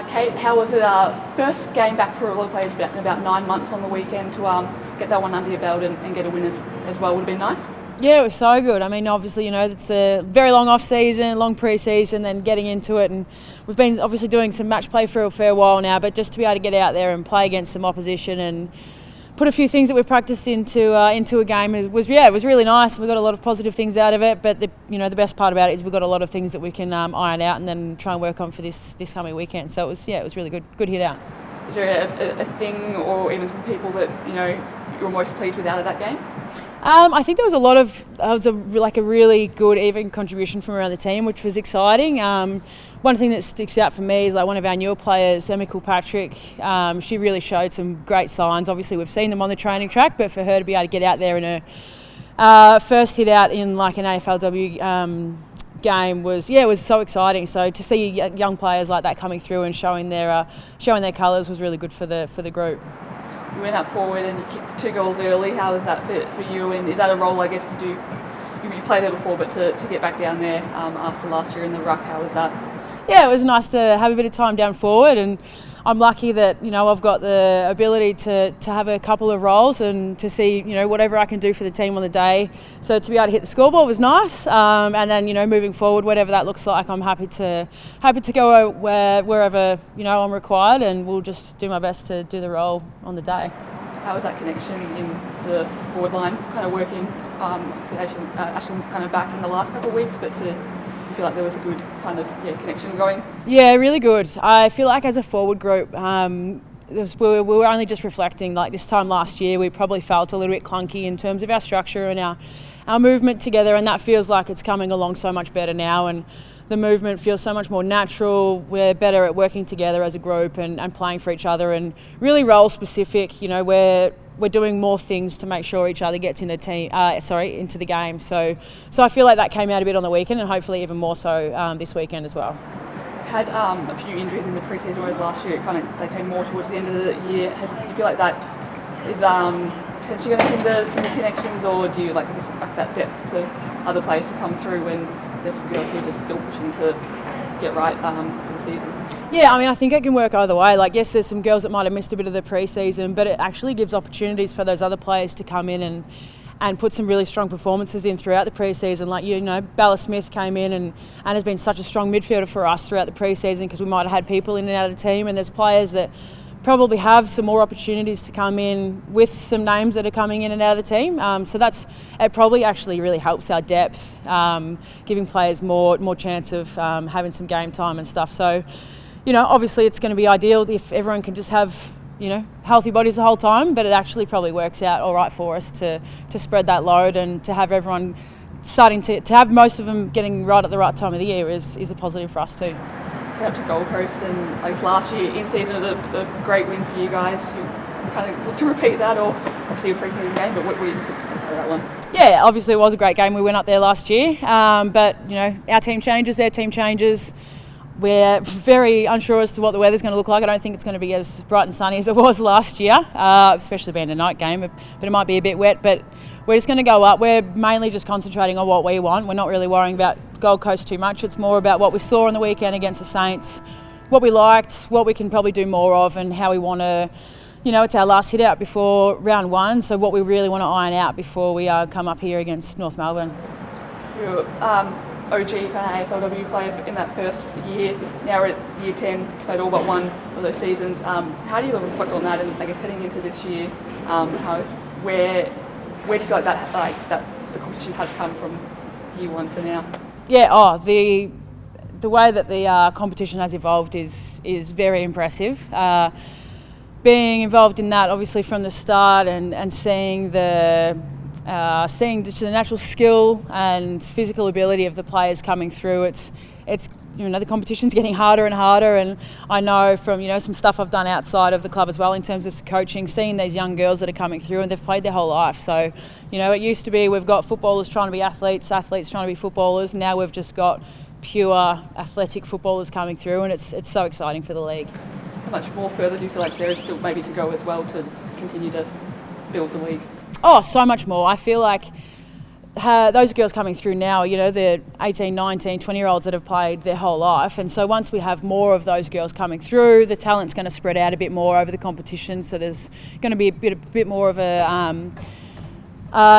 Kate, how was it? First game back for a lot of players in about 9 months on the weekend to get that one under your belt and get a win as well would have been nice. Yeah, it was so good. I mean, obviously, it's a very long off-season, long pre-season, then getting into it. And we've been obviously doing some match play for a fair while now, but just to be able to get out there and play against some opposition and put a few things that we've practiced into a game was really nice. We got a lot of positive things out of it, but the best part about it is we've got a lot of things that we can iron out and then try and work on for this coming weekend. So it was really good hit out. Is there a thing or even some people that you're most pleased with out of that game? I think there was a really good even contribution from around the team, which was exciting. One thing that sticks out for me is one of our newer players, Emma Kilpatrick. She really showed some great signs. Obviously, we've seen them on the training track, but for her to be able to get out there in her first hit out in an AFLW game was so exciting. So to see young players like that coming through and showing their colours was really good for the group. You went up forward and you kicked 2 goals early. How was that for you? And is that a role I guess you played there before, but to get back down there after last year in the ruck, how was that? Yeah, it was nice to have a bit of time down forward, and I'm lucky that I've got the ability to have a couple of roles and to see whatever I can do for the team on the day. So to be able to hit the scoreboard was nice, and then moving forward, whatever that looks like, I'm happy to go wherever I'm required, and we'll just do my best to do the role on the day. How was that connection in the forward line, kind of working? Ashton kind of back in the last couple of weeks, but to feel like there was a good kind of connection going? Yeah, really good. I feel like as a forward group, we were only just reflecting, like this time last year we probably felt a little bit clunky in terms of our structure and our movement together, and that feels like it's coming along so much better now, and the movement feels so much more natural. We're better at working together as a group and playing for each other, and really role specific. We're doing more things to make sure each other gets into the game. So I feel like that came out a bit on the weekend, and hopefully even more so this weekend as well. Had a few injuries in the pre-season, whereas last year they came more towards the end of the year. Do you feel like that is potentially going to hinder some connections, or do you like that depth to other players to come through when there's some girls who are just still pushing to get right for the season? Yeah, I mean, I think it can work either way. Yes, there's some girls that might have missed a bit of the pre-season, but it actually gives opportunities for those other players to come in and put some really strong performances in throughout the pre-season. Bella Smith came in and has been such a strong midfielder for us throughout the pre-season, because we might have had people in and out of the team, and there's players that probably have some more opportunities to come in with some names that are coming in and out of the team. So it probably actually really helps our depth, giving players more chance of having some game time and stuff. So, obviously it's going to be ideal if everyone can just have, healthy bodies the whole time, but it actually probably works out all right for us to spread that load and to have everyone starting to have most of them getting right at the right time of the year is a positive for us too. Up to Gold Coast, and last year in season was a great win for you guys. You kind of look to repeat that, or obviously a pre-season game, but what were you just looking for that one? Yeah, obviously it was a great game. We went up there last year, but our team changes, their team changes. We're very unsure as to what the weather's going to look like. I don't think it's going to be as bright and sunny as it was last year, especially being a night game, but it might be a bit wet. But we're just going to go up. We're mainly just concentrating on what we want. We're not really worrying about Gold Coast too much. It's more about what we saw on the weekend against the Saints, what we liked, what we can probably do more of, and how we want to, it's our last hit out before round 1, so what we really want to iron out before we come up here against North Melbourne. You're OG kind of AFLW player in that first year. Now we're at year 10, played all but one of those seasons. How do you reflect on that, and I guess heading into this year, where do you feel like that the competition has come from year 1 to now? Yeah, the way that the competition has evolved is very impressive. Being involved in that obviously from the start and seeing the natural skill and physical ability of the players coming through, it's the competition's getting harder and harder, and I know from some stuff I've done outside of the club as well in terms of coaching, seeing these young girls that are coming through and they've played their whole life. So it used to be we've got footballers trying to be athletes trying to be footballers. Now we've just got pure athletic footballers coming through, and it's so exciting for the league. How much more further do you feel like there is still maybe to go as well to continue to build the league? Oh, so much more. I feel like those girls coming through now, you know, they're 18, 19, 20-year-olds that have played their whole life. And so once we have more of those girls coming through, the talent's going to spread out a bit more over the competition. So there's going to be a bit more of a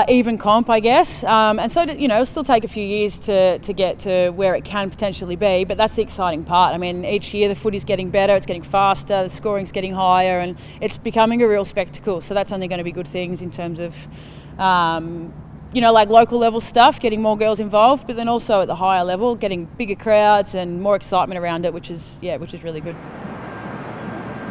even comp, I guess. And so, you know, it'll still take a few years to get to where it can potentially be. But that's the exciting part. I mean, each year the footy's getting better, it's getting faster, the scoring's getting higher, and it's becoming a real spectacle. So that's only going to be good things in terms of you know, like local level stuff, getting more girls involved, but then also at the higher level, getting bigger crowds and more excitement around it, which is really good.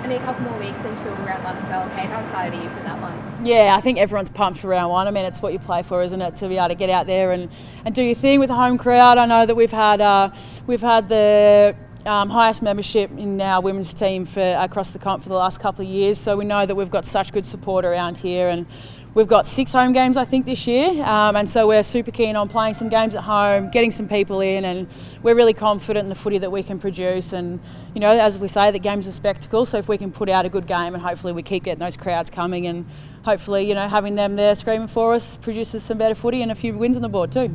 Only a couple more weeks until round one as well. Okay, how excited are you for that one? Yeah, I think everyone's pumped for round one. I mean, it's what you play for, isn't it? To be able to get out there and do your thing with the home crowd. I know that we've had the highest membership in our women's team across the comp for the last couple of years, so we know that we've got such good support around here, and we've got 6 home games, I think, this year, and so we're super keen on playing some games at home, getting some people in, and we're really confident in the footy that we can produce. And, you know, as we say, the game's a spectacle, so if we can put out a good game and hopefully we keep getting those crowds coming, and hopefully, you know, having them there screaming for us produces some better footy and a few wins on the board too.